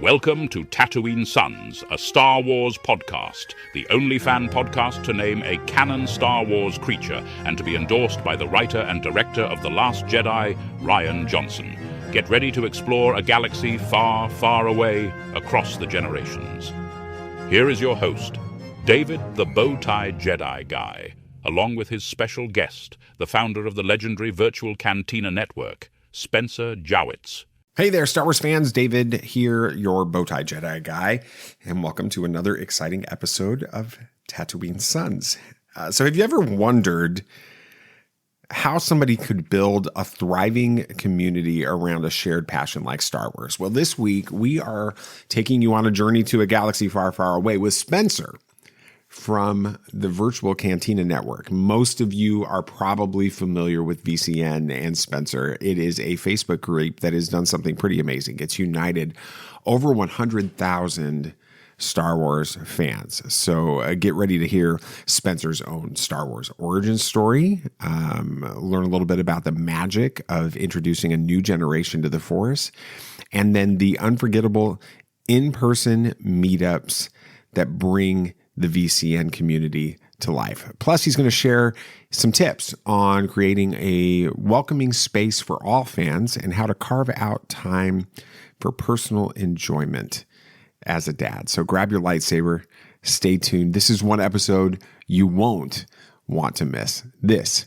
Welcome to Tatooine Sons, a Star Wars podcast, the only fan podcast to name a canon Star Wars creature and to be endorsed by the writer and director of The Last Jedi, Rian Johnson. Get ready to explore a galaxy far, far away across the generations. Here is your host, David the Bow-Tie Jedi Guy, along with his special guest, the founder of the legendary virtual Cantina network, Spencer Jowitz. Hey there, Star Wars fans. David here, your Bowtie Jedi Guy, and welcome to another exciting episode of Tatooine Sons. So have you ever wondered how somebody could build a thriving community around a shared passion like Star Wars? Well, this week we are taking you on a journey to a galaxy far, far away with Spencer from the virtual Cantina network. Most of you are probably familiar with VCN and Spencer. It is a Facebook group that has done something pretty amazing. It's united over 100,000 Star Wars fans. So get ready to hear Spencer's own Star Wars origin story, learn a little bit about the magic of introducing a new generation to the Force, and then the unforgettable in-person meetups that bring the VCN community to life. Plus, he's going to share some tips on creating a welcoming space for all fans and how to carve out time for personal enjoyment as a dad. So grab your lightsaber, stay tuned. This is one episode you won't want to miss. This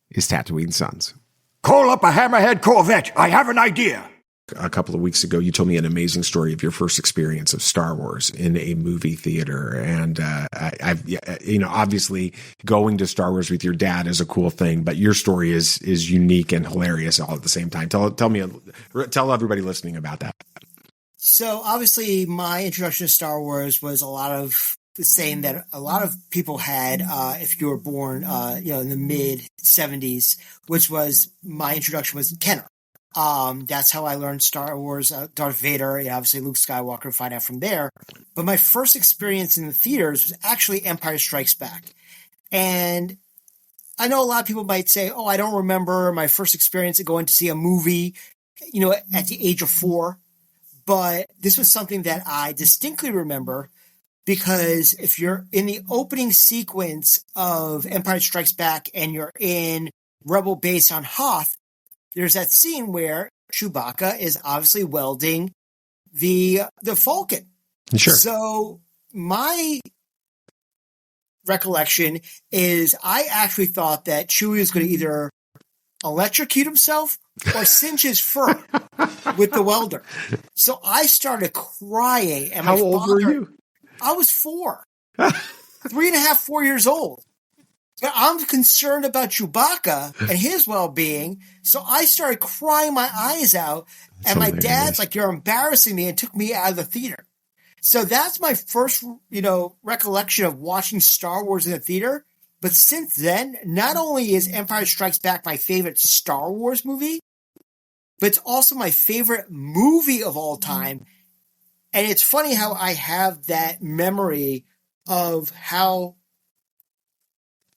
is Tatooine Sons. Call up a hammerhead Corvette. I have an idea. A couple of weeks ago, you told me an amazing story of your first experience of Star Wars in a movie theater. And obviously going to Star Wars with your dad is a cool thing, but your story is unique and hilarious all at the same time. Tell everybody listening about that. So obviously my introduction to Star Wars was a lot of the same that a lot of people had if you were born in the mid 70s, which was my introduction was Kenner. That's how I learned Star Wars, Darth Vader, obviously Luke Skywalker, find out from there. But my first experience in the theaters was actually Empire Strikes Back. And I know a lot of people might say, oh, I don't remember my first experience of going to see a movie, at the age of 4. But this was something that I distinctly remember because if you're in the opening sequence of Empire Strikes Back and you're in Rebel Base on Hoth, there's that scene where Chewbacca is obviously welding the Falcon. Sure. So my recollection is I actually thought that Chewie was going to either electrocute himself or cinch his fur with the welder. So I started crying. And how old were you? I was 4. 3.5, 4 years old. But I'm concerned about Chewbacca and his well-being, so I started crying my eyes out, and my dad's like, you're embarrassing me, and took me out of the theater. So that's my first, recollection of watching Star Wars in the theater. But since then, not only is Empire Strikes Back my favorite Star Wars movie, but it's also my favorite movie of all time. And it's funny how I have that memory of how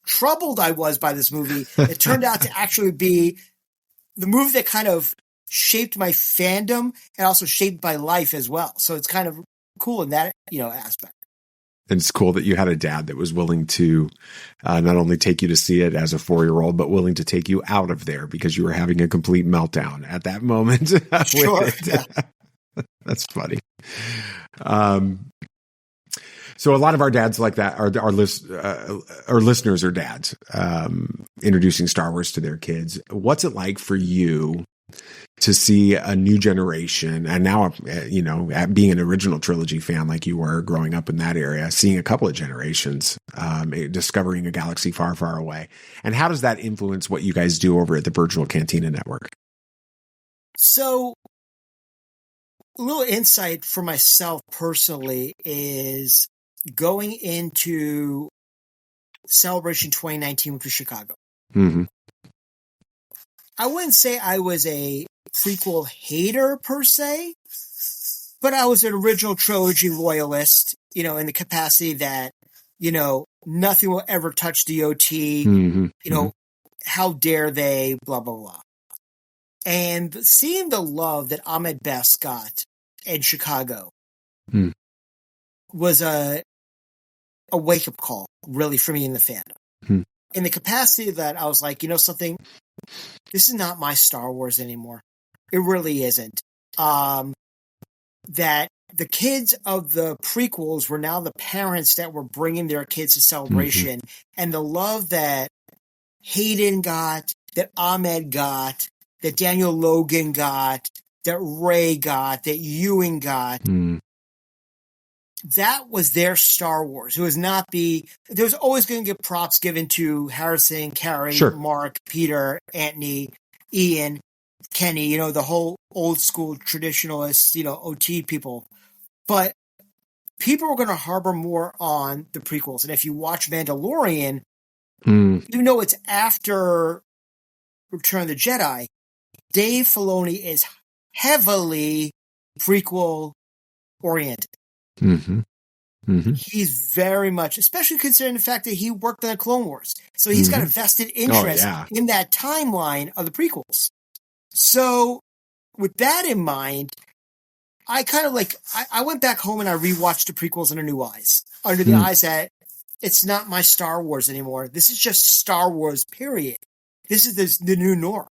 troubled I was by this movie. It turned out to actually be the movie that kind of shaped my fandom and also shaped my life as well. So it's kind of cool in that, aspect. And it's cool that you had a dad that was willing to not only take you to see it as a 4-year-old, but willing to take you out of there because you were having a complete meltdown at that moment. Sure. Yeah. That's funny. So a lot of our dads like that, our listeners are dads, introducing Star Wars to their kids. What's it like for you to see a new generation, and now, being an original trilogy fan like you were growing up in that area, seeing a couple of generations, discovering a galaxy far, far away? And how does that influence what you guys do over at the Virtual Cantina Network? So a little insight for myself personally is going into Celebration 2019, which was Chicago. Mm-hmm. I wouldn't say I was a prequel hater per se, but I was an original trilogy loyalist, in the capacity that, nothing will ever touch DOT, Mm-hmm. How dare they, blah, blah, blah. And seeing the love that Ahmed Best got in Chicago was a wake-up call, really, for me in the fandom. In the capacity that I was like, you know something? This is not my Star Wars anymore. It really isn't. That the kids of the prequels were now the parents that were bringing their kids to Celebration, and the love that Hayden got, that Ahmed got, that Daniel Logan got, that Ray got, that Ewan got. That was their Star Wars. It was not there was always going to get props given to Harrison, Carrie, Mark, Peter, Anthony, Ian, Kenny, you know, the whole old school traditionalists, you know, OT people. But people were going to harbor more on the prequels. And if you watch Mandalorian, even though it's after Return of the Jedi, Dave Filoni is heavily prequel oriented. He's very much, especially considering the fact that he worked on the Clone Wars. So he's got a vested interest in that timeline of the prequels. So with that in mind, I kind of I went back home and I rewatched the prequels under new eyes. Under the eyes that it's not my Star Wars anymore. This is just Star Wars, period. This is the new norm.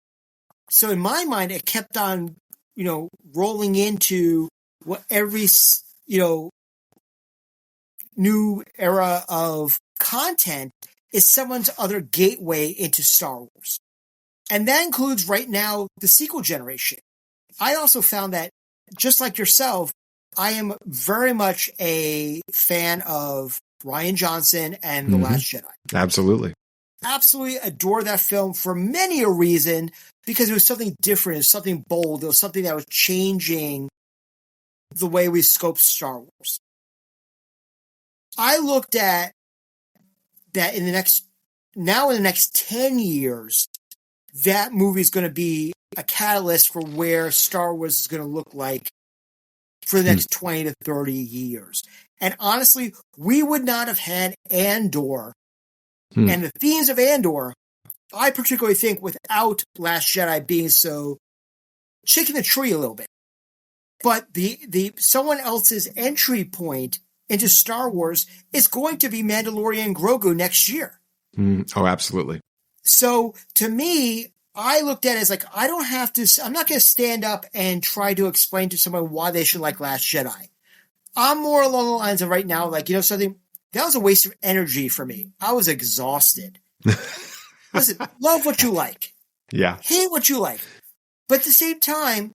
So in my mind, it kept on, you know, rolling into what every, you know, new era of content is someone's other gateway into Star Wars. And that includes right now the sequel generation. I also found that, just like yourself, I am very much a fan of Rian Johnson and The Last Jedi. Absolutely. Absolutely adore that film for many a reason, because it was something different, it was something bold, it was something that was changing the way we scope Star Wars. I looked at that in the next 10 years, that movie is going to be a catalyst for where Star Wars is going to look like for the next 20 to 30 years. And honestly, we would not have had Andor and the themes of Andor, I particularly think, without Last Jedi being so shaking the tree a little bit. But the someone else's entry point into Star Wars is going to be Mandalorian and Grogu next year. Oh, absolutely. So to me, I looked at it as like, I'm not going to stand up and try to explain to someone why they should like Last Jedi. I'm more along the lines of right now, like, you know something, that was a waste of energy for me. I was exhausted. Listen, love what you like. Yeah. Hate what you like. But at the same time,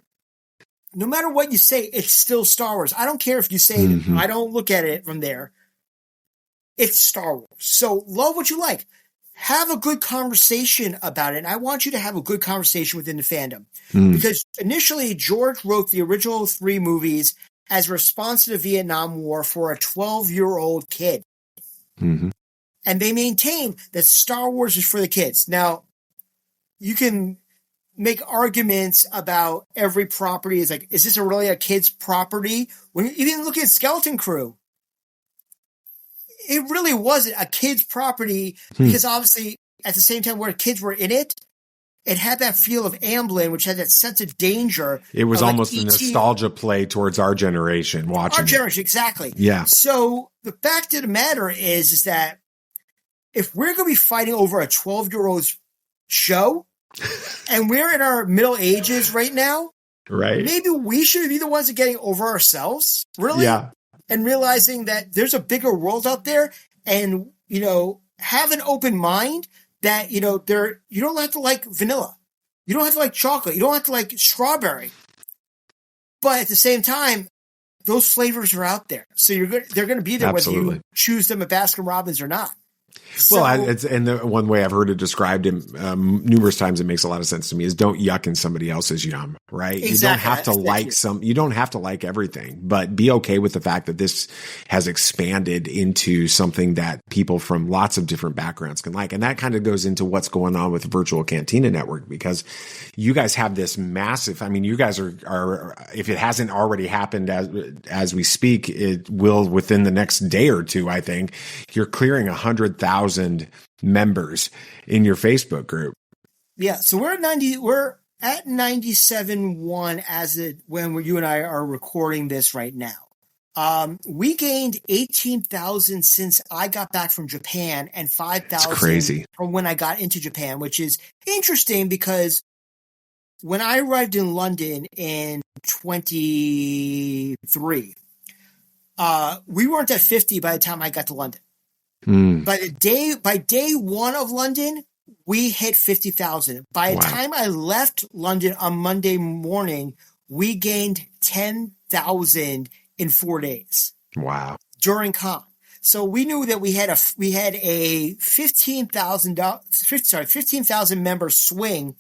no matter what you say, it's still Star Wars. I don't care if you say, I don't look at it from there. It's Star Wars. So love what you like. Have a good conversation about it. And I want you to have a good conversation within the fandom. Because initially, George wrote the original 3 movies as a response to the Vietnam War for a 12-year-old kid. And they maintain that Star Wars is for the kids. Now, you can make arguments about every property. Is like, is this really a kid's property? When you even look at Skeleton Crew, it really wasn't a kid's property because obviously at the same time where kids were in it, it had that feel of Amblin, which had that sense of danger. It was almost like a nostalgia play towards our generation watching our generation, exactly. Yeah. So the fact of the matter is that if we're going to be fighting over a 12-year-old's show and we're in our middle ages right now, right? Maybe we should be the ones that are getting over ourselves, really. Yeah. And realizing that there's a bigger world out there and, you know, have an open mind that, you know, you don't have to like vanilla. You don't have to like chocolate. You don't have to like strawberry. But at the same time, those flavors are out there. So they're going to be there Absolutely. whether you choose them at Baskin Robbins or not. Well, and the one way I've heard it described numerous times, it makes a lot of sense to me, is don't yuck in somebody else's yum, right? Exactly. You don't have to you don't have to like everything, but be okay with the fact that this has expanded into something that people from lots of different backgrounds can like. And that kind of goes into what's going on with the Virtual Cantina Network, because you guys have this massive, I mean, you guys are if it hasn't already happened as we speak, it will within the next day or two, I think. You're clearing 100,000 members in your Facebook group. Yeah, so we're at 97.1 when you and I are recording this right now. We gained 18,000 since I got back from Japan and 5,000 crazy from when I got into Japan, which is interesting because when I arrived in London in 23, we weren't at 50 by the time I got to London. By day one of London, we hit 50,000. By the time I left London on Monday morning, we gained 10,000 in 4 days. Wow. During con. So we knew that we had a 15,000 member swing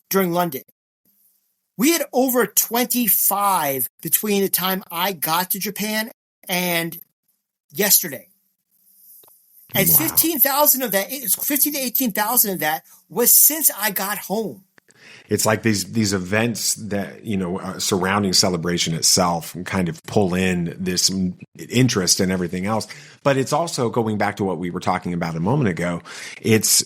during London. We had over 25 between the time I got to Japan and yesterday. And 15,000 of that, 15 to 18,000 of that was since I got home. It's like these events that, surrounding celebration itself kind of pull in this interest and everything else. But it's also going back to what we were talking about a moment ago. It's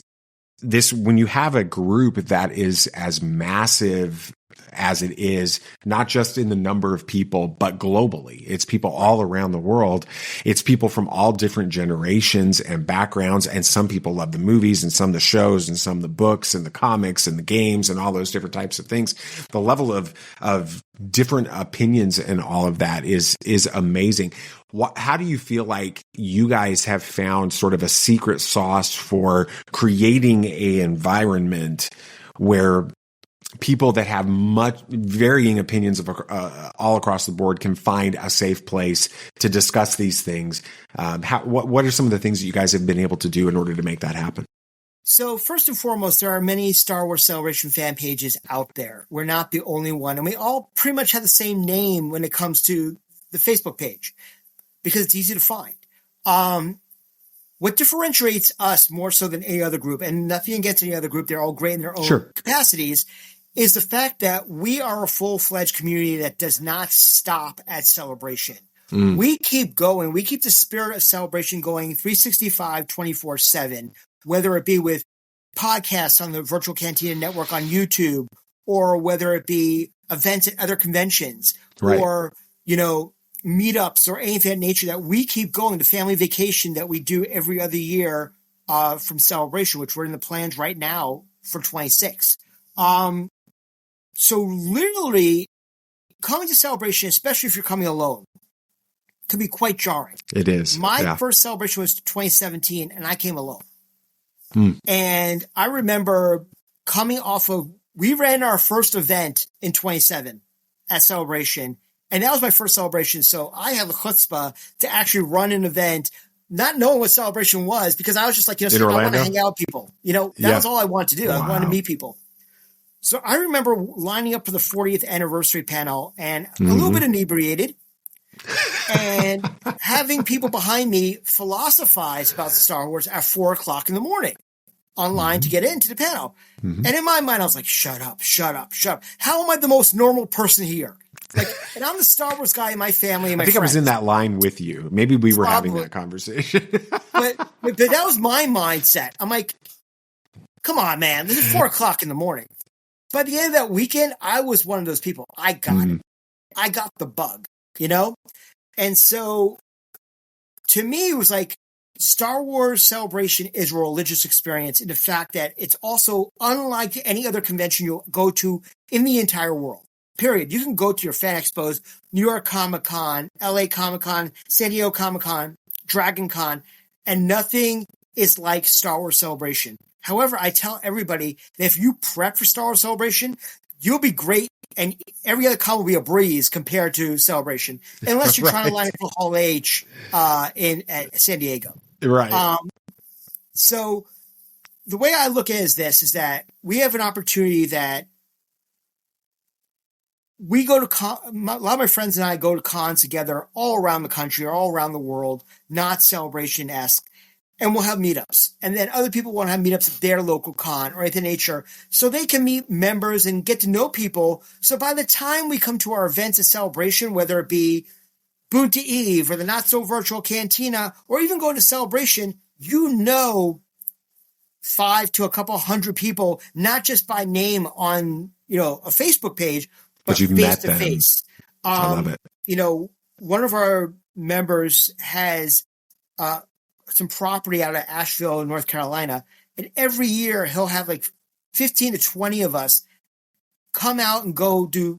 this, when you have a group that is as massive as it is, not just in the number of people, but globally. It's people all around the world. It's people from all different generations and backgrounds. And some people love the movies and some the shows and some the books and the comics and the games and all those different types of things. The level of different opinions and all of that is amazing. How do you feel like you guys have found sort of a secret sauce for creating a environment where people that have much varying opinions of all across the board can find a safe place to discuss these things? What are some of the things that you guys have been able to do in order to make that happen? So first and foremost, there are many Star Wars Celebration fan pages out there. We're not the only one. And we all pretty much have the same name when it comes to the Facebook page because it's easy to find. What differentiates us more so than any other group, and nothing against any other group, they're all great in their own capacities, is the fact that we are a full-fledged community that does not stop at celebration. We keep going. We keep the spirit of celebration going 365, 24/7, whether it be with podcasts on the Virtual Cantina Network on YouTube, or whether it be events at other conventions, or, meetups or anything of that nature, that we keep going. The family vacation that we do every other year from Celebration, which we're in the plans right now for 26. So literally coming to Celebration, especially if you're coming alone, can be quite jarring. It is. My first Celebration was 2017 and I came alone. And I remember coming off of, we ran our first event in 27 at Celebration. And that was my first Celebration. So I have a chutzpah to actually run an event, not knowing what Celebration was, because I was just like, I want to hang out with people. That was all I wanted to do. I wanted to meet people. So I remember lining up for the 40th anniversary panel and a little bit inebriated and having people behind me philosophize about Star Wars at 4:00 in the morning online to get into the panel. And in my mind, I was like, shut up. How am I the most normal person here? And I'm the Star Wars guy in my family and my friends. I was in that line with you. Maybe we were having that conversation. but that was my mindset. I'm like, come on, man. This is 4:00 in the morning. By the end of that weekend, I was one of those people. I got it. I got the bug, And so to me, it was like Star Wars Celebration is a religious experience in the fact that it's also unlike any other convention you'll go to in the entire world. Period. You can go to your fan expos, New York Comic Con, LA Comic Con, San Diego Comic Con, Dragon Con, and nothing is like Star Wars Celebration. However, I tell everybody that if you prep for Star Wars Celebration, you'll be great, and every other con will be a breeze compared to Celebration, unless you're trying to line up for Hall H at San Diego. Right. So the way I look at it is that we have an opportunity that we go to a lot of my friends and I go to cons together all around the country or all around the world, not Celebration-esque. And we'll have meetups. And then other people want to have meetups at their local con or anything of nature. So they can meet members and get to know people. So by the time we come to our events at Celebration, whether it be Boonta Eve or the Not So Virtual Cantina, or even going to Celebration, 5 to a couple hundred people, not just by name on, a Facebook page, but you've face met to them. face. I love it. One of our members has some property out of Asheville, North Carolina. And every year he'll have like 15 to 20 of us come out and go do,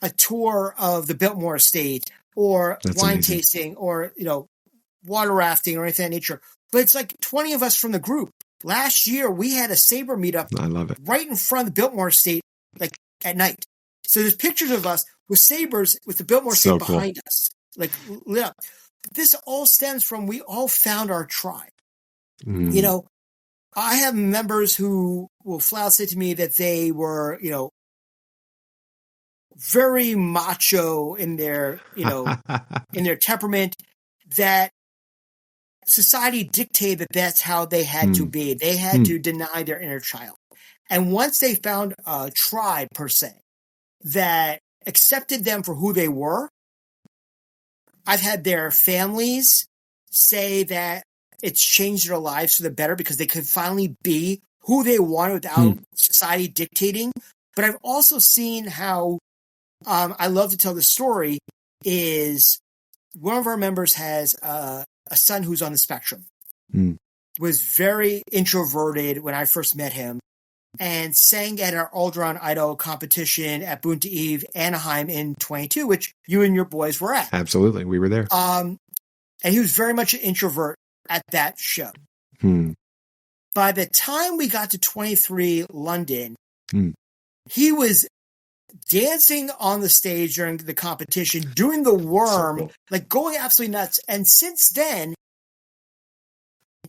a tour of the Biltmore estate or That's wine amazing. tasting or, water rafting or anything of that nature. But it's like 20 of us from the group. Last year we had a saber meetup I love it. right in front of the Biltmore estate, like at night. So there's pictures of us with sabers with the Biltmore So estate cool. behind us, like lit up. This all stems from we all found our tribe. Mm. I have members who will flat out say to me that they were, very macho in their, in their temperament, that society dictated that that's how they had to be. They had to deny their inner child. And once they found a tribe, per se, that accepted them for who they were, I've had their families say that it's changed their lives for the better because they could finally be who they wanted without society dictating. But I've also seen how, I love to tell the story, is one of our members has a son who's on the spectrum, was very introverted when I first met him, and sang at our Alderon Idol competition at Boonta Eve, Anaheim in 22, which you and your boys were at. Absolutely. We were there. And he was very much an introvert at that show. By the time we got to 23 London, he was dancing on the stage during the competition, doing the worm, So cool. like going absolutely nuts. And since then,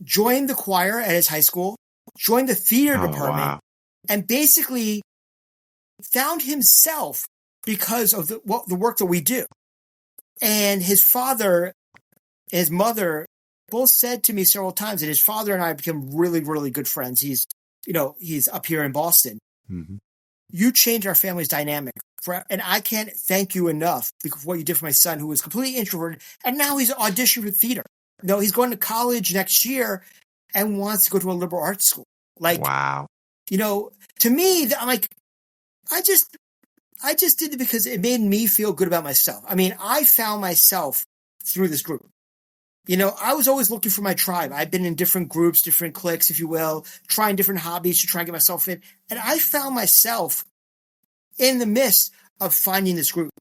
joined the choir at his high school, joined the theater department, Wow. and basically found himself because of the work that we do. And his father, his mother, both said to me several times that his father and I became really, really good friends. He's up here in Boston. You changed our family's dynamic. And I can't thank you enough for what you did for my son, who was completely introverted. And now he's auditioning for theater. He's going to college next year and wants to go to a liberal arts school. Like, Wow. To me, I'm like, I just did it because it made me feel good about myself. I mean, I found myself through this group. I was always looking for my tribe. I've been in different groups, different cliques, if you will, trying different hobbies to try and get myself in. And I found myself in the midst of finding this group.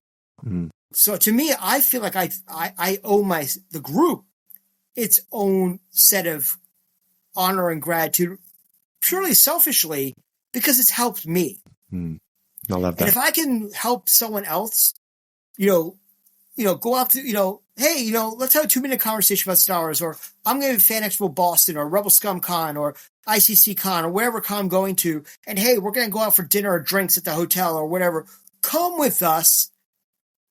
So to me, I feel like I owe the group its own set of honor and gratitude, purely selfishly, because it's helped me. I love that. And if I can help someone else, go out to, hey, let's have a 2-minute conversation about Star Wars, or I'm going to Fan Expo Boston, or Rebel Scum Con, or ICC Con, or wherever con I'm going to, and hey, we're going to go out for dinner or drinks at the hotel or whatever. Come with us,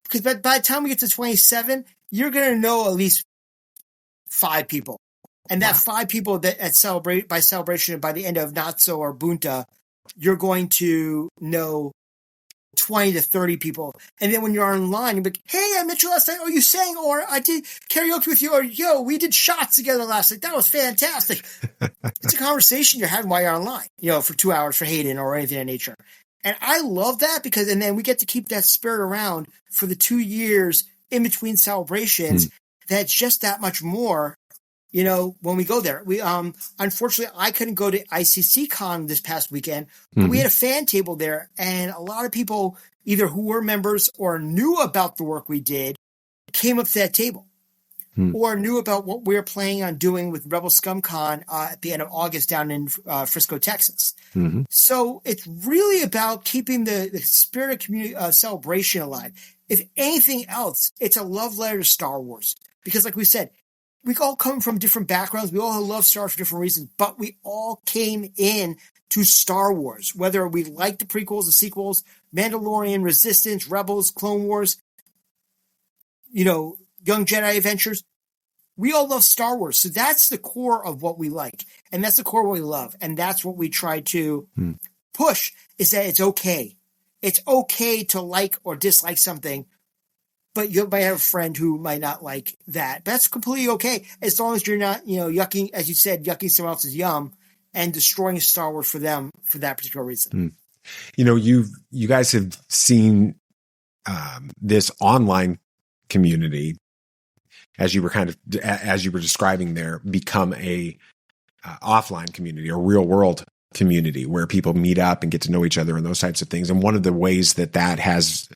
because by the time we get to 27, you're going to know at least 5 people. And that 5 people that by celebration, by the end of Natso or Boonta, you're going to know 20 to 30 people. And then when you're online, you're like, hey, I met you last night. Oh, you sang, or I did karaoke with you, or yo, we did shots together last night. That was fantastic. It's a conversation you're having while you're online, for 2 hours for Hayden or anything of that nature. And I love that because, and then we get to keep that spirit around for the 2 years in between celebrations. That's just that much more, when we go there. We, unfortunately, I couldn't go to ICC Con this past weekend, but we had a fan table there, and a lot of people, either who were members or knew about the work we did, came up to that table, or knew about what we were planning on doing with Rebel Scum Con at the end of August down in Frisco, Texas. So it's really about keeping the spirit of community celebration alive. If anything else, it's a love letter to Star Wars. Because like we said, we all come from different backgrounds. We all love Star Wars for different reasons, but we all came in to Star Wars, whether we like the prequels, the sequels, Mandalorian, Resistance, Rebels, Clone Wars, Young Jedi Adventures. We all love Star Wars. So that's the core of what we like. And that's the core of what we love. And that's what we try to push, is that it's okay. It's okay to like or dislike something, but you might have a friend who might not like that. That's completely okay, as long as you're not, yucking, as you said, yucking someone else's yum and destroying Star Wars for them for that particular reason. You guys have seen this online community as you were describing there, become a offline community, a real world community where people meet up and get to know each other and those types of things. And one of the ways that has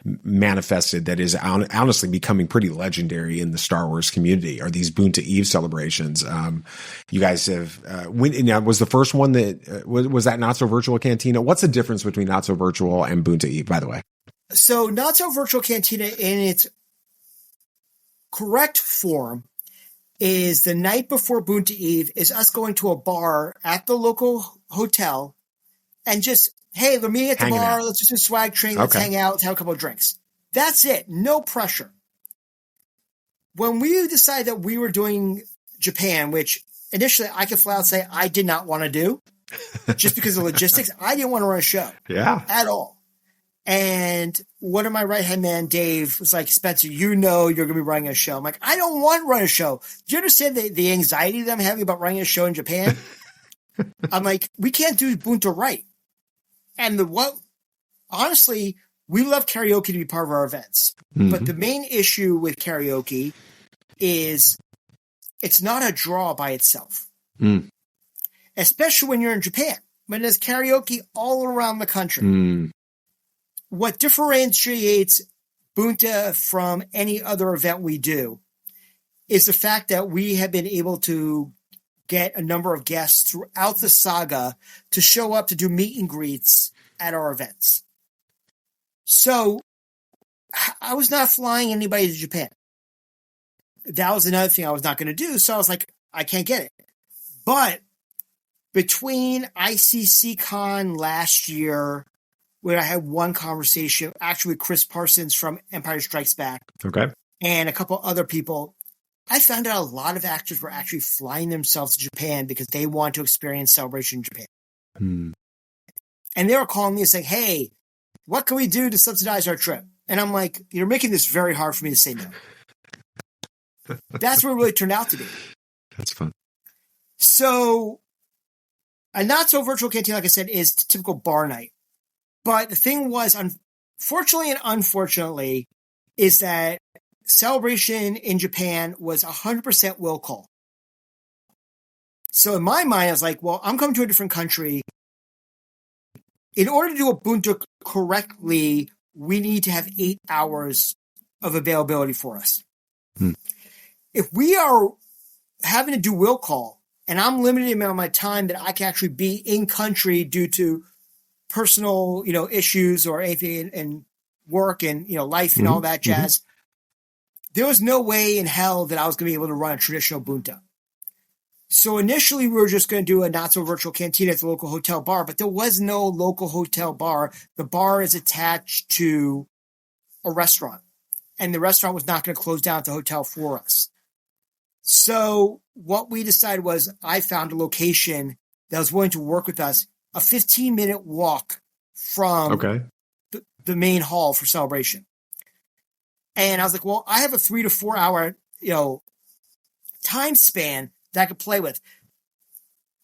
manifested that is honestly becoming pretty legendary in the Star Wars community are these Boonta Eve celebrations. You guys have, was the first one that was that Not So Virtual Cantina? What's the difference between Not So Virtual and Boonta Eve, by the way? So Not So Virtual Cantina in its correct form is the night before Boonta Eve is us going to a bar at the local hotel and just, hey, let me at the bar. Let's just do a swag train. Let's hang out. Let's have a couple of drinks. That's it. No pressure. When we decided that we were doing Japan, which initially I could flat out say I did not want to do just because of logistics. I didn't want to run a show at all. And one of my right-hand man, Dave, was like, Spencer, you're going to be running a show. I'm like, I don't want to run a show. Do you understand the anxiety that I'm having about running a show in Japan? I'm like, we can't do Boonta right. And honestly, we love karaoke to be part of our events. Mm-hmm. But the main issue with karaoke is it's not a draw by itself. Mm. Especially when you're in Japan, when there's karaoke all around the country. Mm. What differentiates Boonta from any other event we do is the fact that we have been able to get a number of guests throughout the saga to show up to do meet and greets at our events. So I was not flying anybody to Japan. That was another thing I was not going to do. So I was like, I can't get it. But between ICC Con last year, where I had one conversation actually with Chris Parsons from Empire Strikes Back. Okay. And a couple other people, I found out a lot of actors were actually flying themselves to Japan because they want to experience Celebration in Japan. Hmm. And they were calling me and saying, hey, what can we do to subsidize our trip? And I'm like, you're making this very hard for me to say no. That's what it really turned out to be. That's fun. So a Not So Virtual Canteen, like I said, is typical bar night. But the thing was, unfortunately and unfortunately, is that Celebration in Japan was 100% will call. So in my mind, I was like, well, I'm coming to a different country. In order to do a Boonta correctly, we need to have 8 hours of availability for us. Hmm. If we are having to do will call, and I'm limited amount of my time that I can actually be in country due to personal, issues or anything in work and, life and all that jazz. Mm-hmm. There was no way in hell that I was going to be able to run a traditional Boonta. So initially we were just going to do a Not So Virtual Cantina at the local hotel bar, but there was no local hotel bar. The bar is attached to a restaurant, and the restaurant was not going to close down at the hotel for us. So what we decided was I found a location that was willing to work with us, a 15-minute walk from the main hall for Celebration. And I was like, well, I have a 3 to 4 hour, time span that I could play with.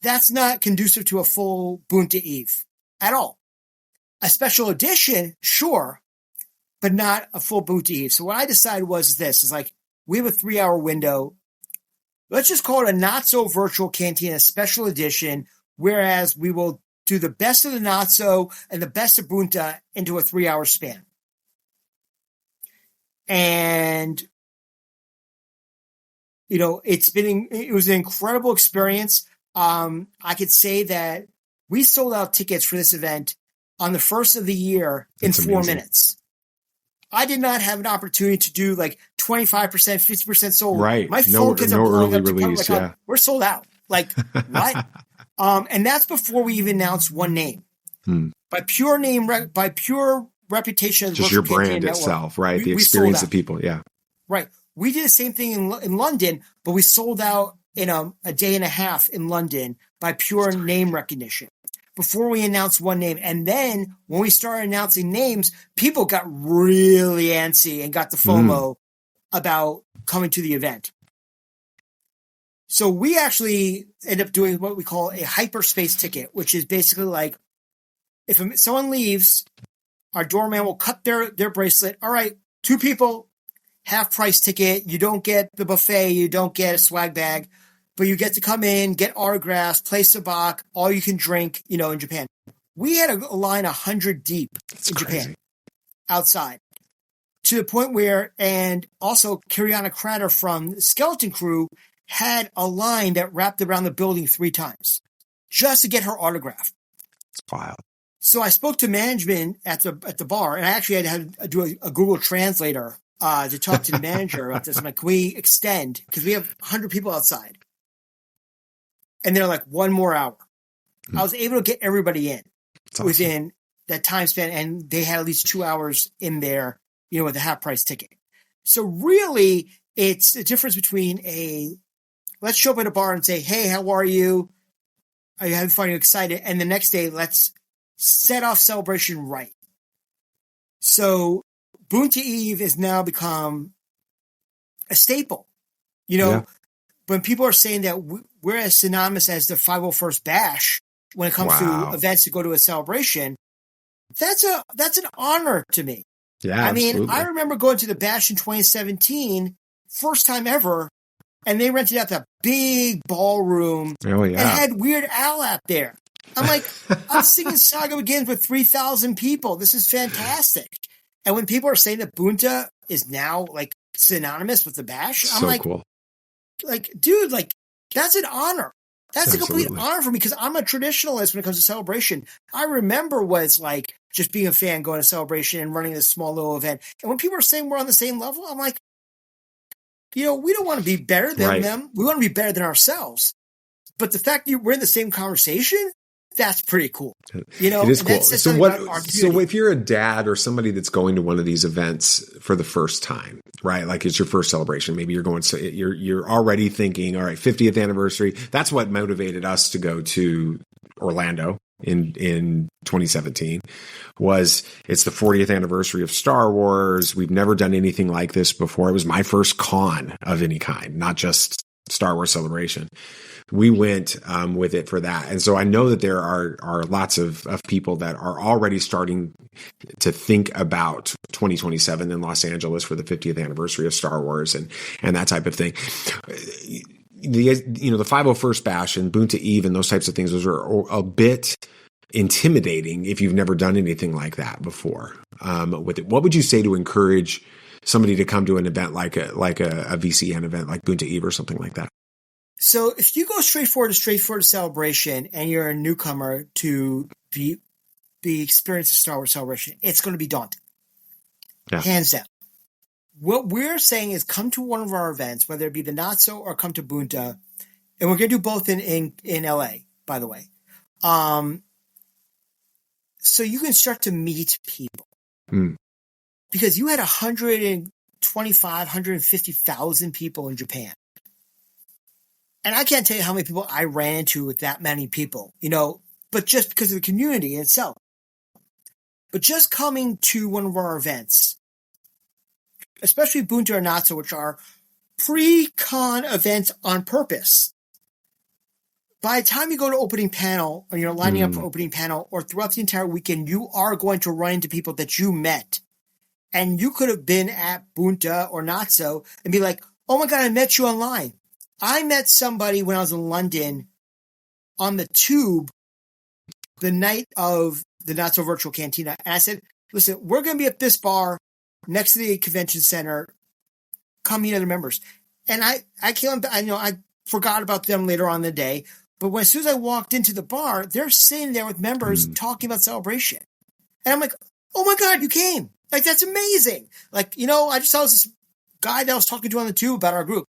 That's not conducive to a full Boonta Eve at all. A special edition, sure, but not a full Boonta Eve. So what I decided was this, is like, we have a 3-hour window. Let's just call it a Not So Virtual Cantina special edition, whereas we will do the best of the Not So and the best of Boonta into a 3-hour span. And, it was an incredible experience. I could say that we sold out tickets for this event on the first of the year in 4 minutes. I did not have an opportunity to do like 25%, 50% sold. Right. My phone kids are blowing up to release, like, we're sold out. Like, what? And that's before we even announced one name. By pure name, by pure reputation. Just your brand itself, right? The experience of people, yeah. Right. We did the same thing in London, but we sold out in a day and a half in London by pure name recognition before we announced one name. And then when we started announcing names, people got really antsy and got the FOMO about coming to the event. So we actually end up doing what we call a hyperspace ticket, which is basically like if someone leaves, our doorman will cut their bracelet. All right, 2 people, half price ticket. You don't get the buffet. You don't get a swag bag, but you get to come in, get autographs, play sabacc, all you can drink, in Japan. We had a line 100 deep in Japan outside to the point where, and also Kiriana Crater from Skeleton Crew had a line that wrapped around the building 3 times just to get her autograph. It's wild. So I spoke to management at the bar, and I actually had to do a Google Translator to talk to the manager about this. I'm like, can we extend? Because we have 100 people outside. And they're like, 1 more hour. I was able to get everybody in within that time span, and they had at least 2 hours in there, with a half price ticket. So really, it's the difference between let's show up at a bar and say, hey, how are you? Are you having fun? Are you excited? And the next day, let's set off celebration right. So Boonta Eve has now become a staple. When people are saying that we're as synonymous as the 501st Bash when it comes to events to go to a celebration, that's an honor to me. Yeah, I mean, absolutely. I remember going to the Bash in 2017, first time ever, and they rented out that big ballroom and had Weird Al out there. I'm like, I'm singing Saga Begins with 3,000 people. This is fantastic. And when people are saying that Boonta is now like synonymous with the Bash, I'm like, cool. Dude, that's an honor. That's a complete honor for me because I'm a traditionalist when it comes to celebration. I remember what it's like just being a fan, going to celebration and running this small little event. And when people are saying we're on the same level, I'm like, we don't want to be better than them. We want to be better than ourselves. But the fact that we're in the same conversation, that's pretty cool. It is cool. So if you're a dad or somebody that's going to one of these events for the first time, right? Like it's your first celebration. Maybe you're already thinking, all right, 50th anniversary. That's what motivated us to go to Orlando in 2017 it's the 40th anniversary of Star Wars. We've never done anything like this before. It was my first con of any kind, not just Star Wars Celebration. We went with it for that. And so I know that there are lots of people that are already starting to think about 2027 in Los Angeles for the 50th anniversary of Star Wars and that type of thing. The 501st Bash and Boonta Eve and those types of things, those are a bit intimidating if you've never done anything like that before. With it, what would you say to encourage somebody to come to an event like a VCN event like Boonta Eve or something like that? So if you go straightforward to celebration and you're a newcomer to the experience of Star Wars Celebration, it's going to be daunting. Yeah. Hands down. What we're saying is come to one of our events, whether it be the Not So or come to Boonta, and we're going to do both in LA, by the way. So you can start to meet people. Because you had 125,000 people in Japan. And I can't tell you how many people I ran into with that many people, but just because of the community itself. But just coming to one of our events, especially Boonta or Not So, which are pre-con events on purpose. By the time you go to opening panel, or you're lining up for opening panel, or throughout the entire weekend, you are going to run into people that you met. And you could have been at Boonta or Not So and be like, oh my God, I met you online. I met somebody when I was in London on the tube the night of the Not So Virtual Cantina. And I said, listen, we're going to be at this bar next to the convention center. Come meet other members. And I forgot about them later on in the day. But as soon as I walked into the bar, they're sitting there with members talking about celebration. And I'm like, oh my God, you came. Like, that's amazing. Like, I just saw this guy that I was talking to on the tube about our group.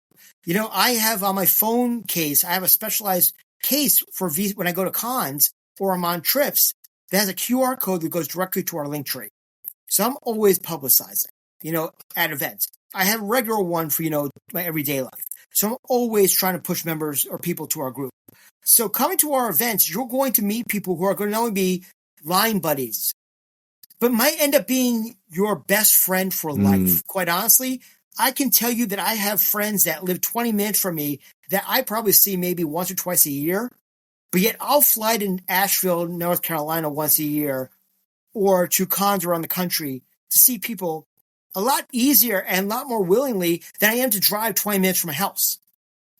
I have on my phone case, I have a specialized case for when I go to cons or I'm on trips that has a QR code that goes directly to our link tree. So I'm always publicizing, at events. I have a regular one for, my everyday life. So I'm always trying to push members or people to our group. So coming to our events, you're going to meet people who are going to not only be line buddies, but might end up being your best friend for life. Quite honestly, I can tell you that I have friends that live 20 minutes from me that I probably see maybe once or twice a year, but yet I'll fly to Asheville, North Carolina once a year or to cons around the country to see people a lot easier and a lot more willingly than I am to drive 20 minutes from my house.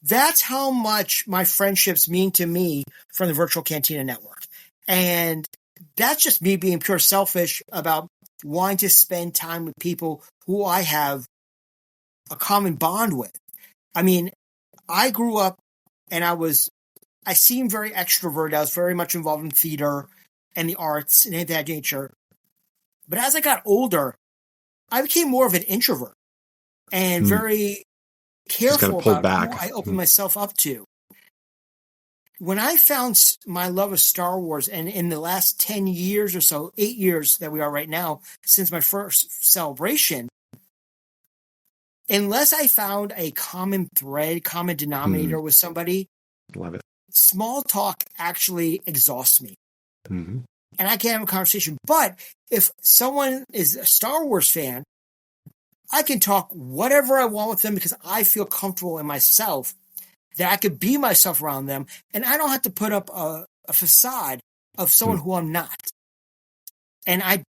That's how much my friendships mean to me from the Virtual Cantina Network. And that's just me being pure selfish about wanting to spend time with people who I have a common bond with. I mean, I grew up and I seemed very extroverted. I was very much involved in theater and the arts and that nature. But as I got older, I became more of an introvert and very careful about who I opened myself up to. When I found my love of Star Wars, and in the last 10 years or so, 8 years that we are right now, since my first celebration, unless I found a common thread, common denominator with somebody, love it. Small talk actually exhausts me. Mm-hmm. And I can't have a conversation. But if someone is a Star Wars fan, I can talk whatever I want with them because I feel comfortable in myself that I could be myself around them, and I don't have to put up a facade of someone who I'm not. And I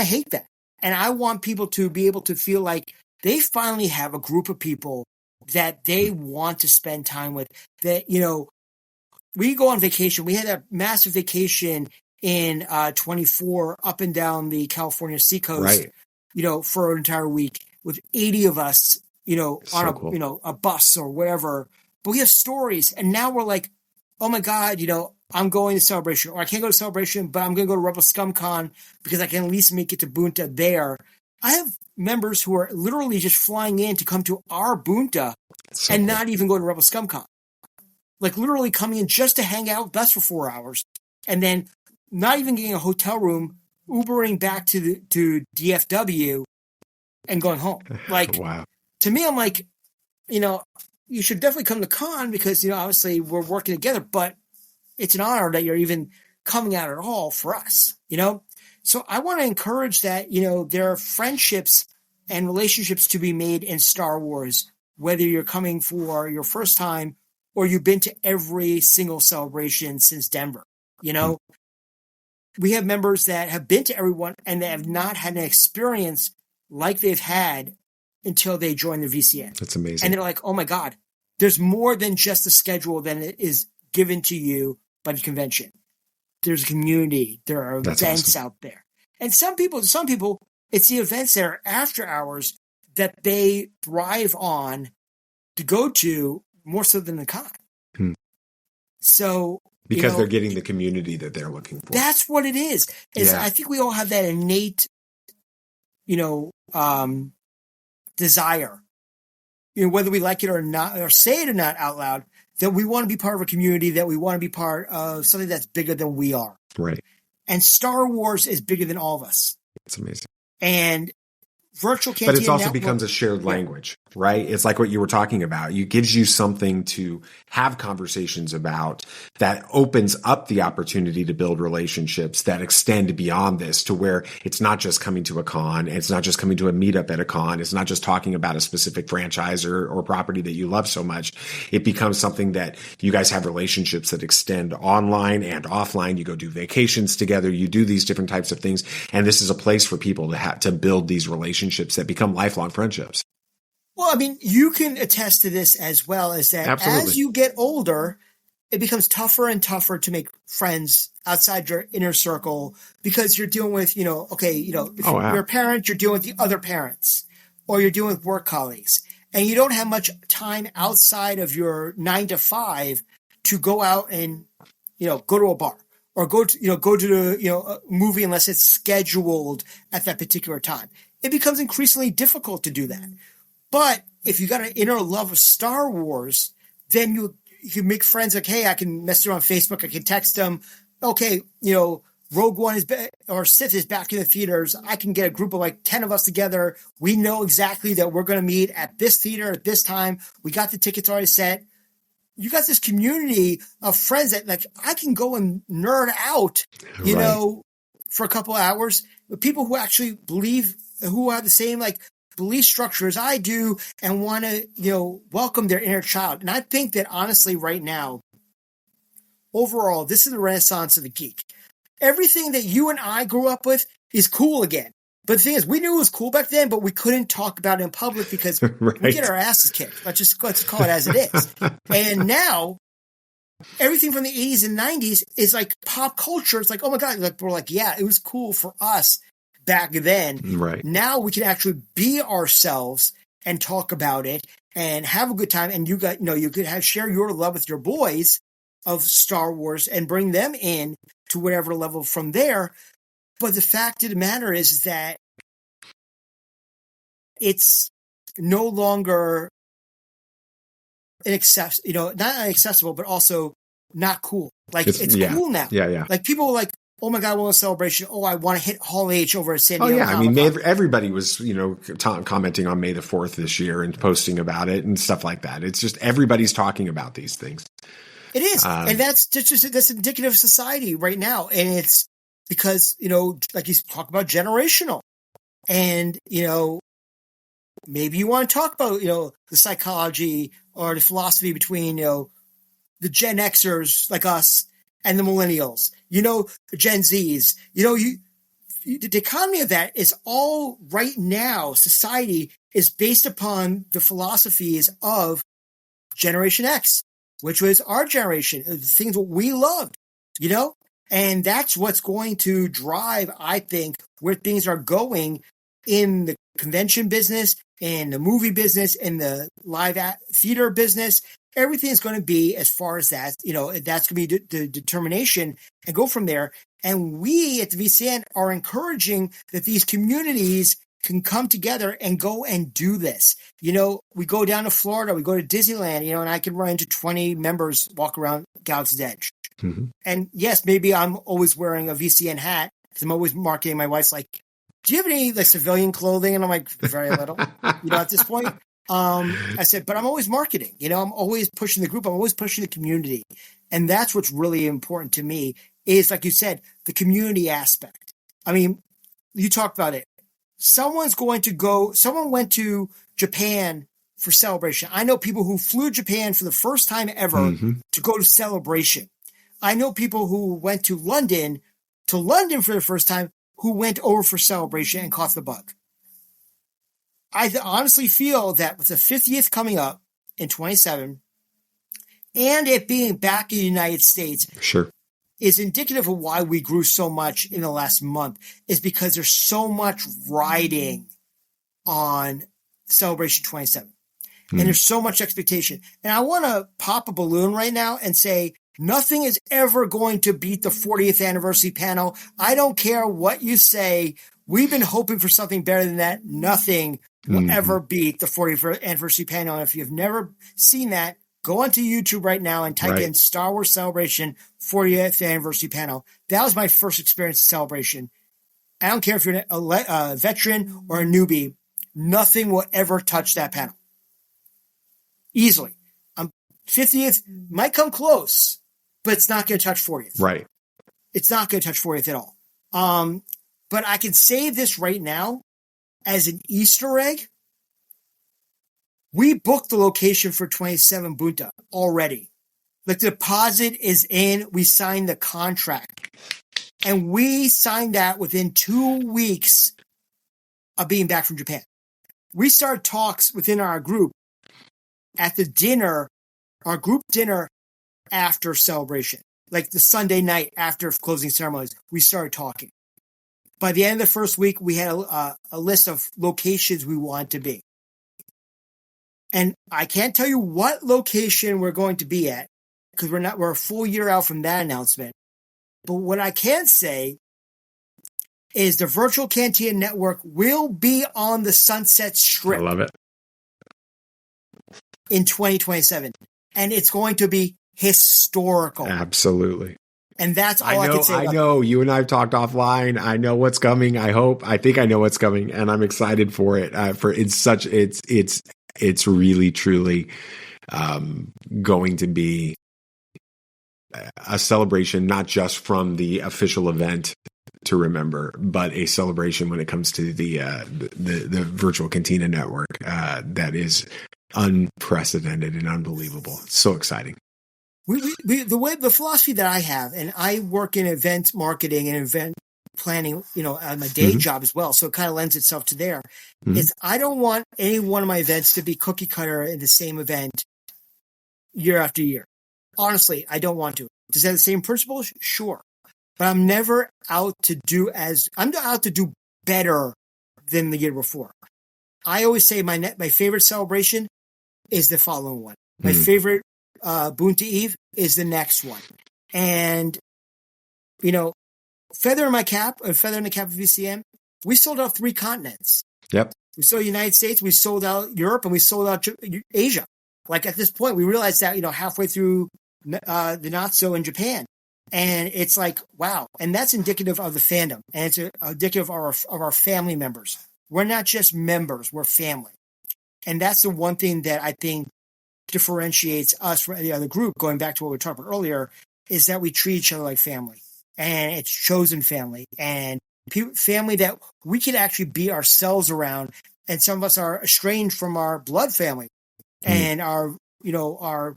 hate that. And I want people to be able to feel like they finally have a group of people that they want to spend time with. That, you know, we go on vacation. We had a massive vacation in 24 up and down the California seacoast, you know, for an entire week with 80 of us, you know, on a bus or whatever. But we have stories, and now we're like, oh my God, you know, I'm going to Celebration, or I can't go to Celebration, but I'm going to go to Rebel Scum Con because I can at least make it to Boonta there. I have members who are literally just flying in to come to our Boonta and not even go to Rebel Scum Con. Like literally coming in just to hang out with us for 4 hours, and then not even getting a hotel room, Ubering back to DFW and going home. Like, wow. To me, I'm like, you know, you should definitely come to con because, you know, obviously we're working together, but it's an honor that you're even coming out at all for us, you know? So I want to encourage that, you know, there are friendships and relationships to be made in Star Wars, whether you're coming for your first time or you've been to every single celebration since Denver, you know? We have members that have been to everyone and they have not had an experience like they've had until they join the VCN. That's amazing. And they're like, oh my God, there's more than just a schedule than it is given to you by the convention. There's a community. There are events out there. And some people, it's the events that are after hours that they thrive on to go to more so than the con. So, because they're getting the community that they're looking for. That's what it is. I think we all have that innate, you know, desire, you know, whether we like it or not, or say it or not out loud, that we want to be part of a community, that we want to be part of something that's bigger than we are. Right. And Star Wars is bigger than all of us. It's amazing. And Virtual Cantina But it also Network becomes a shared language, right? It's like what you were talking about. It gives you something to have conversations about that opens up the opportunity to build relationships that extend beyond this, to where it's not just coming to a con. It's not just coming to a meetup at a con. It's not just talking about a specific franchise or property that you love so much. It becomes something that you guys have relationships that extend online and offline. You go do vacations together. You do these different types of things. And this is a place for people to build these relationships that become lifelong friendships. Well, I mean, you can attest to this as well, as that Absolutely. As you get older, it becomes tougher and tougher to make friends outside your inner circle because you're dealing with, you know, okay, you know, if you're a parent, you're dealing with the other parents, or you're dealing with work colleagues, and you don't have much time outside of your 9 to 5 to go out and, you know, go to a bar or go to a movie unless it's scheduled at that particular time. It becomes increasingly difficult to do that. But if you got an inner love of Star Wars, then you make friends like, hey, I can message them on Facebook. I can text them. Okay, you know, Rogue One or Sith is back in the theaters. I can get a group of like 10 of us together. We know exactly that we're going to meet at this theater at this time. We got the tickets already set. You got this community of friends that like I can go and nerd out, you know, for a couple of hours with people who actually believe, who have the same like belief structure as I do and want to, you know, welcome their inner child. And I think that honestly right now, overall, this is the renaissance of the geek. Everything that you and I grew up with is cool again. But the thing is, we knew it was cool back then, but we couldn't talk about it in public because Right. we get our asses kicked. Let's call it as it is. And now everything from the 80s and 90s is like pop culture. It's like, oh my God, like we're like, yeah, it was cool for us back then. Right. Now we can actually be ourselves and talk about it and have a good time. And you could share your love with your boys of Star Wars and bring them in to whatever level from there. But the fact of the matter is that it's no longer not inaccessible, but also not cool. Like it's cool now. Yeah. Like people are like, oh my God, I want a celebration. Oh, I want to hit Hall H over at San Oh Diego. yeah. I mean, everybody was, commenting on May the 4th this year and posting about it and stuff like that. It's just everybody's talking about these things. It is. And that's indicative of society right now. And it's because, like you talk about generational and, maybe you want to talk about, the psychology or the philosophy between, the Gen Xers like us and the millennials, Gen Zs, the economy of that is all right now. Society is based upon the philosophies of Generation X, which was our generation, the things that we loved, and that's what's going to drive, I think, where things are going in the convention business, in the movie business, in the live theater business. Everything is going to be as far as that, that's going to be the determination and go from there. And we at the VCN are encouraging that these communities can come together and go and do this. We go down to Florida, we go to Disneyland, and I can run into 20 members walk around Galaxy's Edge. Mm-hmm. And yes, maybe I'm always wearing a VCN hat because I'm always marketing. My wife's like, do you have any civilian clothing? And I'm like, very little, at this point. I said, but I'm always marketing, I'm always pushing the group. I'm always pushing the community. And that's what's really important to me is, like you said, the community aspect. I mean, you talked about it. Someone went to Japan for Celebration. I know people who flew Japan for the first time ever to go to Celebration. I know people who went to London for the first time who went over for Celebration and caught the bug. I honestly feel that with the 50th coming up in 27 and it being back in the United States, sure, is indicative of why we grew so much in the last month, is because there's so much riding on Celebration 27. And there's so much expectation. And I want to pop a balloon right now and say, nothing is ever going to beat the 40th anniversary panel. I don't care what you say. We've been hoping for something better than that. Nothing will ever beat the 40th anniversary panel. And if you've never seen that, go onto YouTube right now and type in Star Wars Celebration 40th anniversary panel. That was my first experience of Celebration. I don't care if you're a veteran or a newbie. Nothing will ever touch that panel. Easily. 50th might come close, but it's not going to touch 40th. Right. It's not going to touch 40th at all. But I can say this right now as an Easter egg. We booked the location for 27 Boonta already. The deposit is in. We signed the contract. And we signed that within 2 weeks of being back from Japan. We started talks within our group at the dinner, our group dinner after Celebration. The Sunday night after closing ceremonies, we started talking. By the end of the first week, we had a list of locations we wanted to be. And I can't tell you what location we're going to be at because we're a full year out from that announcement. But what I can say is the Virtual Cantina Network will be on the Sunset Strip. I love it. In 2027. And it's going to be historical. Absolutely. And that's all I can say. I know. You and I have talked offline. I know what's coming. I think I know what's coming, and I'm excited for it. It's really truly going to be a celebration, not just from the official event to remember, but a celebration when it comes to the Virtual Cantina Network that is unprecedented and unbelievable. It's so exciting. The philosophy that I have, and I work in event marketing and event planning, on my day job as well. So it kind of lends itself to there. Is I don't want any one of my events to be cookie cutter in the same event year after year. Honestly, I don't want to. Does that have the same principles? Sure. But I'm never out to do I'm out to do better than the year before. I always say my favorite celebration is the following one. My favorite Boonta Eve is the next one. And, feather in my cap, or feather in the cap of VCM, we sold out 3 continents. Yep. We sold the United States, we sold out Europe, and we sold out Asia. Like at this point, we realized that, halfway through the not so in Japan. And it's like, wow. And that's indicative of the fandom. And it's indicative of our family members. We're not just members, we're family. And that's the one thing that I think differentiates us from the other group, going back to what we talked about earlier, is that we treat each other like family. And it's chosen family. And family that we can actually be ourselves around. And some of us are estranged from our blood family. And our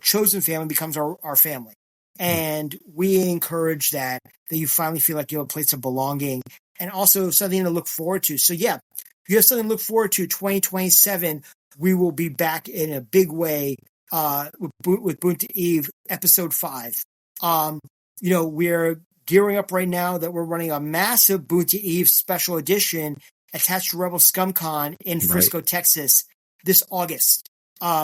chosen family becomes our family. And we encourage that you finally feel like you have a place of belonging and also something to look forward to. So yeah, if you have something to look forward to, 2027, we will be back in a big way with Boonta Eve episode 5. We're gearing up right now that we're running a massive Boonta Eve special edition attached to Rebel ScumCon in Frisco, Texas this August,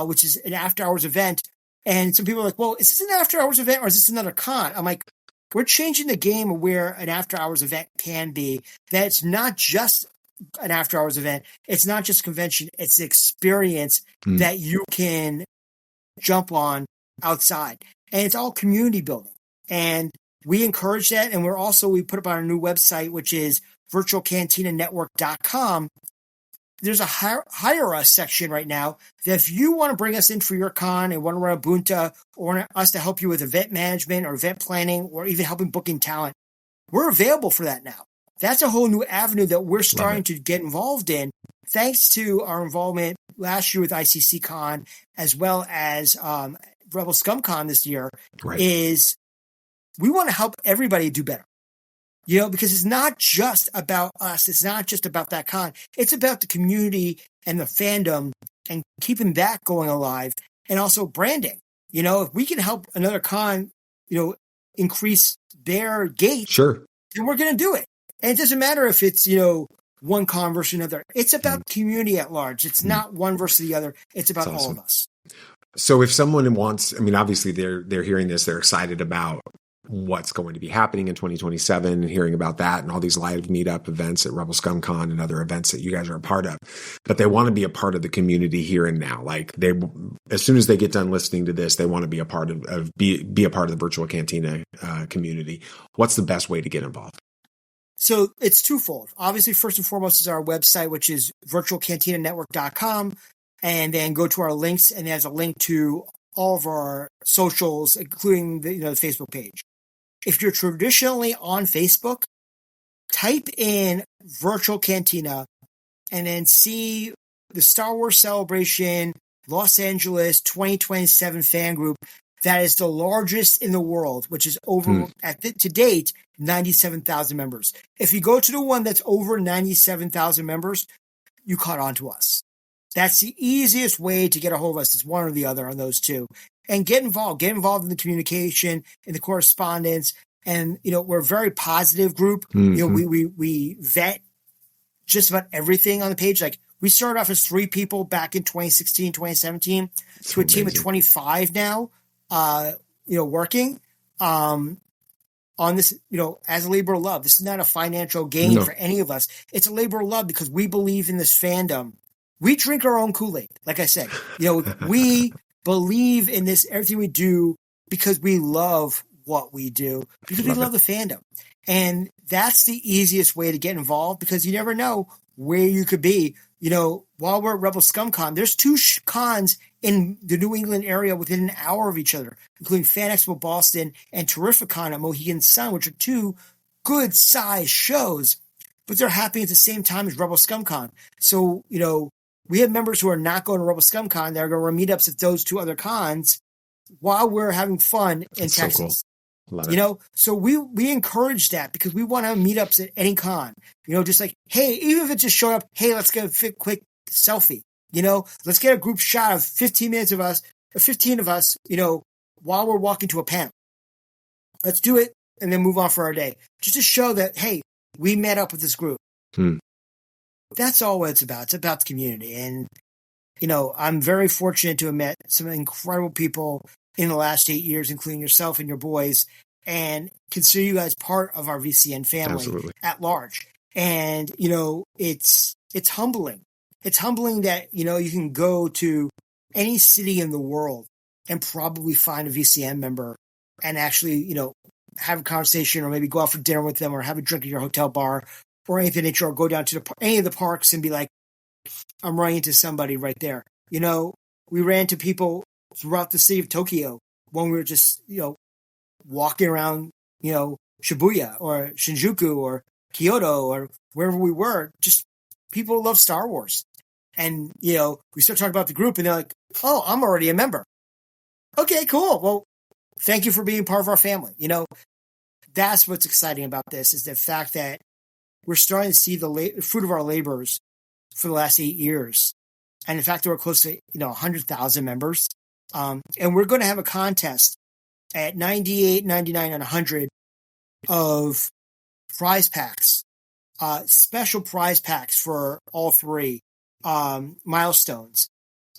which is an after-hours event. And some people are like, well, is this an after-hours event or is this another con? I'm like, we're changing the game of where an after-hours event can be. That it's not just an after-hours event. It's not just a convention. It's an experience that you can jump on outside. And it's all community building. And we encourage that. And we put up on our new website, which is virtualcantinanetwork.com. There's a hire us section right now that if you want to bring us in for your con and want to run a Boonta or want us to help you with event management or event planning or even helping booking talent, we're available for that now. That's a whole new avenue that we're starting to get involved in thanks to our involvement last year with ICC Con as well as Rebel ScumCon this year is we want to help everybody do better. Because it's not just about us. It's not just about that con. It's about the community and the fandom and keeping that going alive and also branding. If we can help another con, increase their gate, sure, then we're going to do it. And it doesn't matter if it's, one con versus another. It's about community at large. It's not one versus the other. It's about all of us. So if someone wants, obviously they're hearing this, they're excited about what's going to be happening in 2027 and hearing about that and all these live meetup events at Rebel ScumCon and other events that you guys are a part of, but they want to be a part of the community here and now. Like as soon as they get done listening to this, they want to be a part of be a part of the Virtual Cantina community. What's the best way to get involved? So it's twofold. Obviously, first and foremost is our website, which is virtualcantinanetwork.com, and then go to our links, and there's a link to all of our socials, including the Facebook page. If you're traditionally on Facebook, type in Virtual Cantina and then see the Star Wars Celebration Los Angeles 2027 fan group that is the largest in the world, which is over, to date, 97,000 members. If you go to the one that's over 97,000 members, you caught on to us. That's the easiest way to get a hold of us. It's one or the other on those two. And get involved in the communication, in the correspondence. And, we're a very positive group. We vet just about everything on the page. Like we started off as 3 people back in 2016, 2017 to a team of 25 now, working, on this, as a labor of love. This is not a financial gain for any of us. It's a labor of love because we believe in this fandom. We drink our own Kool-Aid. Like I said, we believe in this, everything we do because we love what we do, because we love the fandom. And that's the easiest way to get involved because you never know where you could be. While we're at Rebel ScumCon, there's 2 cons in the New England area within an hour of each other, including Fan Expo Boston and Terrificon at Mohegan Sun, which are 2 good-sized shows, but they're happening at the same time as Rebel ScumCon. So, we have members who are not going to Rebel ScumCon. They're going to meetups at those 2 other cons while we're having fun in Texas. So cool. Love You it. know, so we encourage that because we want to have meetups at any con. You know, just like, hey, even if it's just showing up, hey, let's get a quick selfie. You know, let's get a group shot of 15 of us, you know, while we're walking to a panel. Let's do it and then move on for our day. Just to show that, hey, we met up with this group. That's all what it's about. It's about the community. And, you know, I'm very fortunate to have met some incredible people in the last 8 years, including yourself and your boys, and consider you guys part of our VCN family Absolutely. at large. And, you know, it's humbling. It's humbling that, you know, you can go to any city in the world and probably find a VCN member and actually, you know, have a conversation or maybe go out for dinner with them or have a drink at your hotel bar or anything nature, or go down to any of the parks and be like, I'm running into somebody right there. You know, we ran into people throughout the city of Tokyo when we were just, you know, walking around, you know, Shibuya or Shinjuku or Kyoto or wherever we were. Just people love Star Wars. And, you know, we start talking about the group and they're like, oh, I'm already a member. Okay, cool. Well, thank you for being part of our family. You know, that's what's exciting about this, is the fact that we're starting to see the fruit of our labors for the last 8 years. And in fact, we're close to, you know, 100,000 members. And we're going to have a contest at 98, 99, and 100 of prize packs, special prize packs for all three milestones.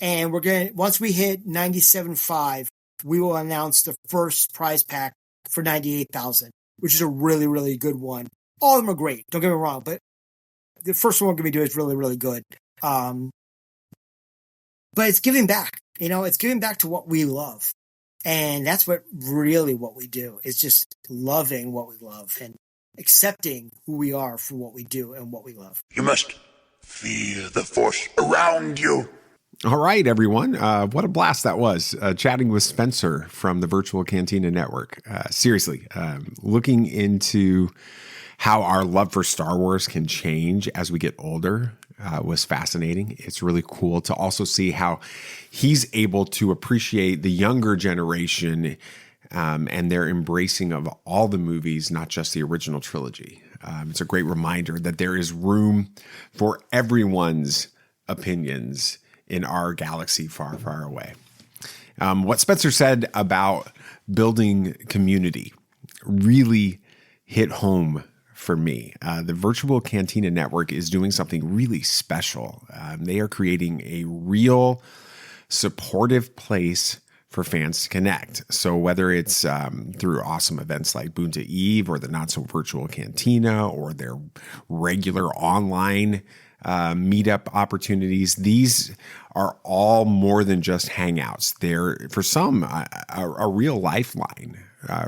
And we're going to, once we hit 97.5, we will announce the first prize pack for 98,000, which is a really, really good one. All of them are great. Don't get me wrong, but the first one we're going to be doing is really, really good. But it's giving back, you know, it's giving back to what we love. And that's what we do, is just loving what we love and accepting who we are for what we do and what we love. You must feel the force around you. All right, everyone. What a blast that was, chatting with Spencer from the Virtual Cantina Network. Seriously, looking into how our love for Star Wars can change as we get older was fascinating. It's really cool to also see how he's able to appreciate the younger generation and their embracing of all the movies, not just the original trilogy. It's a great reminder that there is room for everyone's opinions in our galaxy far, far away. What Spencer said about building community really hit home for me. The Virtual Cantina Network is doing something really special. They are creating a real supportive place for fans to connect. So whether it's through awesome events like Boonta Eve or the Not So Virtual Cantina or their regular online meetup opportunities, these are all more than just hangouts. They're, for some, a real lifeline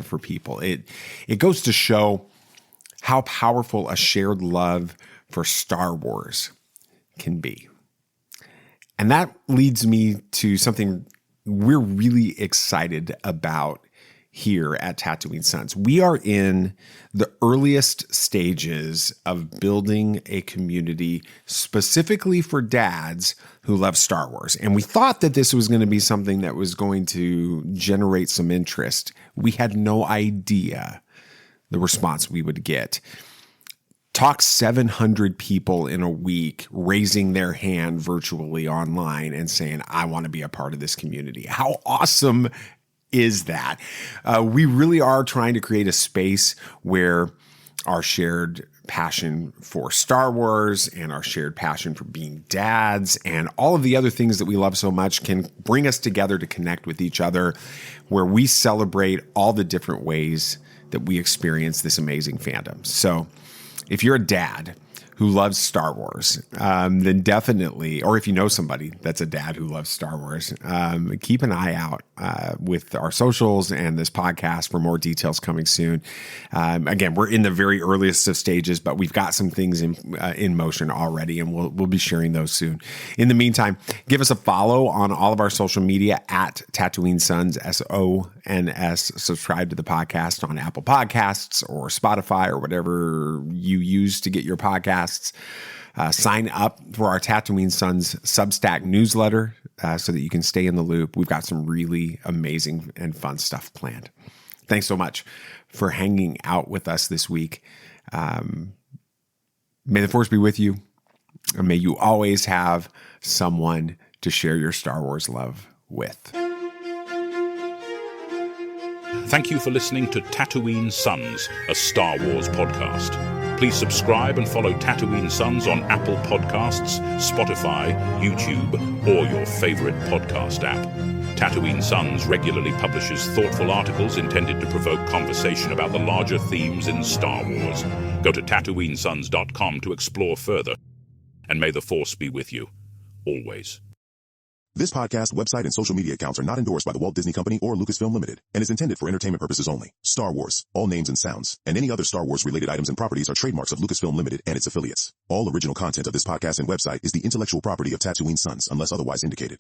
for people. It goes to show how powerful a shared love for Star Wars can be. And that leads me to something we're really excited about here at Tatooine Sons. We are in the earliest stages of building a community specifically for dads who love Star Wars. And we thought that this was going to be something that was going to generate some interest. We had no idea the response we would get. Talk 700 people in a week raising their hand virtually online and saying, I want to be a part of this community. How awesome is that? We really are trying to create a space where our shared passion for Star Wars and our shared passion for being dads and all of the other things that we love so much can bring us together to connect with each other, where we celebrate all the different ways that we experience this amazing fandom. So if you're a dad who loves Star Wars, then definitely, or if you know somebody that's a dad who loves Star Wars, keep an eye out with our socials and this podcast for more details coming soon. Again, we're in the very earliest of stages, but we've got some things in motion already, and we'll be sharing those soon. In the meantime, give us a follow on all of our social media at Tatooine Sons, SONS. Subscribe to the podcast on Apple Podcasts or Spotify or whatever you use to get your podcasts. Sign up for our Tatooine Sons Substack newsletter so that you can stay in the loop. We've got some really amazing and fun stuff planned. Thanks so much for hanging out with us this week. May the Force be with you, and may you always have someone to share your Star Wars love with. Thank you for listening to Tatooine Sons, a Star Wars podcast. Please subscribe and follow Tatooine Sons on Apple Podcasts, Spotify, YouTube, or your favorite podcast app. Tatooine Sons regularly publishes thoughtful articles intended to provoke conversation about the larger themes in Star Wars. Go to TatooineSons.com to explore further. And may the Force be with you, always. This podcast, website, and social media accounts are not endorsed by the Walt Disney Company or Lucasfilm Limited and is intended for entertainment purposes only. Star Wars, all names and sounds, and any other Star Wars-related items and properties are trademarks of Lucasfilm Limited and its affiliates. All original content of this podcast and website is the intellectual property of Tatooine Sons unless otherwise indicated.